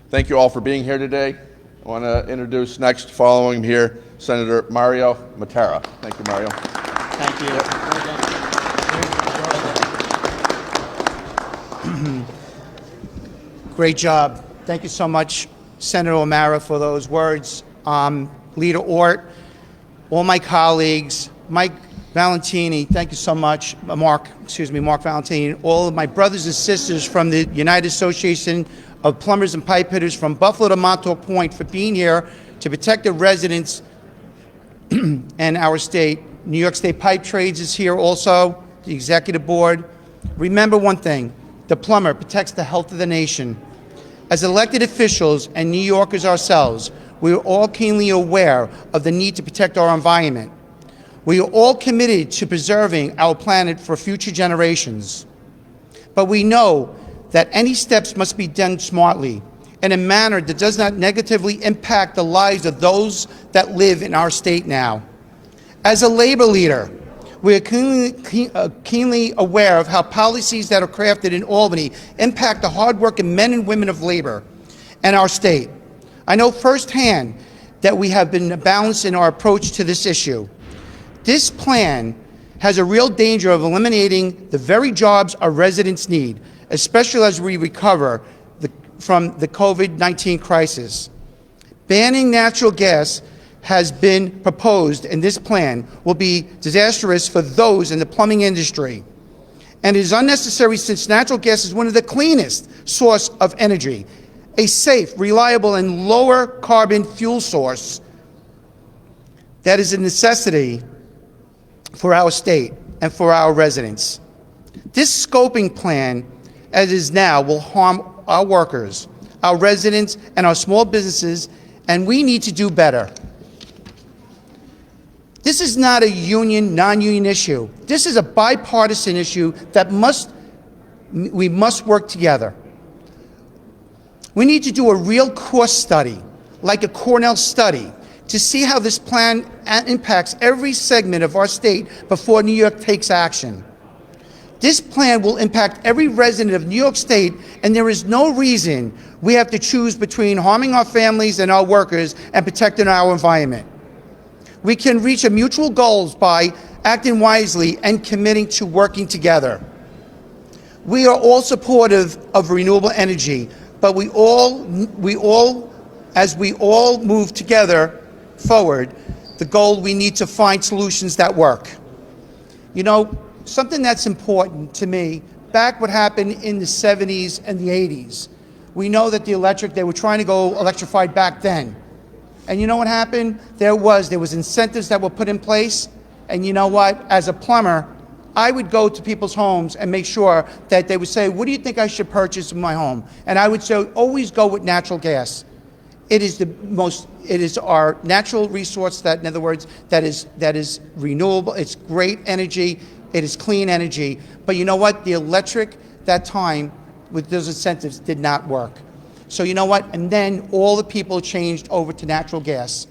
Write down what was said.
Thank you all for being here today. I want to introduce next, following here, Senator Mario Mattera. Thank you, Mario. Thank you. Great job. Thank you so much, Senator O'Mara, for those words. Leader Ort, all my colleagues, Mike Valentini, thank you so much. Mark Valentini, all of my brothers and sisters from the United Association of Plumbers and Pipe Fitters from Buffalo to Montauk Point for being here to protect the residents and our state. New York State Pipe Trades is here also, the executive board. Remember one thing, the plumber protects the health of the nation. As elected officials and New Yorkers ourselves, we are all keenly aware of the need to protect our environment. We are all committed to preserving our planet for future generations. But we know that any steps must be done smartly, in a manner that does not negatively impact the lives of those that live in our state now. As a labor leader, we are keenly aware of how policies that are crafted in Albany impact the hardworking men and women of labor and our state. I know firsthand that we have been balanced in our approach to this issue. This plan has a real danger of eliminating the very jobs our residents need, especially as we recover from the COVID-19 crisis. Banning natural gas has been proposed, and this plan will be disastrous for those in the plumbing industry. And it is unnecessary since natural gas is one of the cleanest source of energy, a safe, reliable, and lower carbon fuel source that is a necessity for our state and for our residents. This scoping plan, as is now, will harm our workers, our residents, and our small businesses, and we need to do better. This is not a union, non-union issue. This is a bipartisan issue that we must work together. We need to do a real cost study, like a Cornell study, to see how this plan impacts every segment of our state before New York takes action. This plan will impact every resident of New York State, and there is no reason we have to choose between harming our families and our workers and protecting our environment. We can reach a mutual goals by acting wisely and committing to working together. We are all supportive of renewable energy, but as we all move together forward, the goal, we need to find solutions that work. You know, something that's important to me, back what happened in the 70s and the 80s, we know that they were trying to go electrified back then. And you know what happened? There was incentives that were put in place, and you know what? As a plumber, I would go to people's homes and make sure that they would say, what do you think I should purchase in my home? And I would say, always go with natural gas. It is our natural resource that, in other words, that is renewable. It's great energy. It is clean energy. But you know what? The electric, that time, with those incentives, did not work. So you know what? And then all the people changed over to natural gas.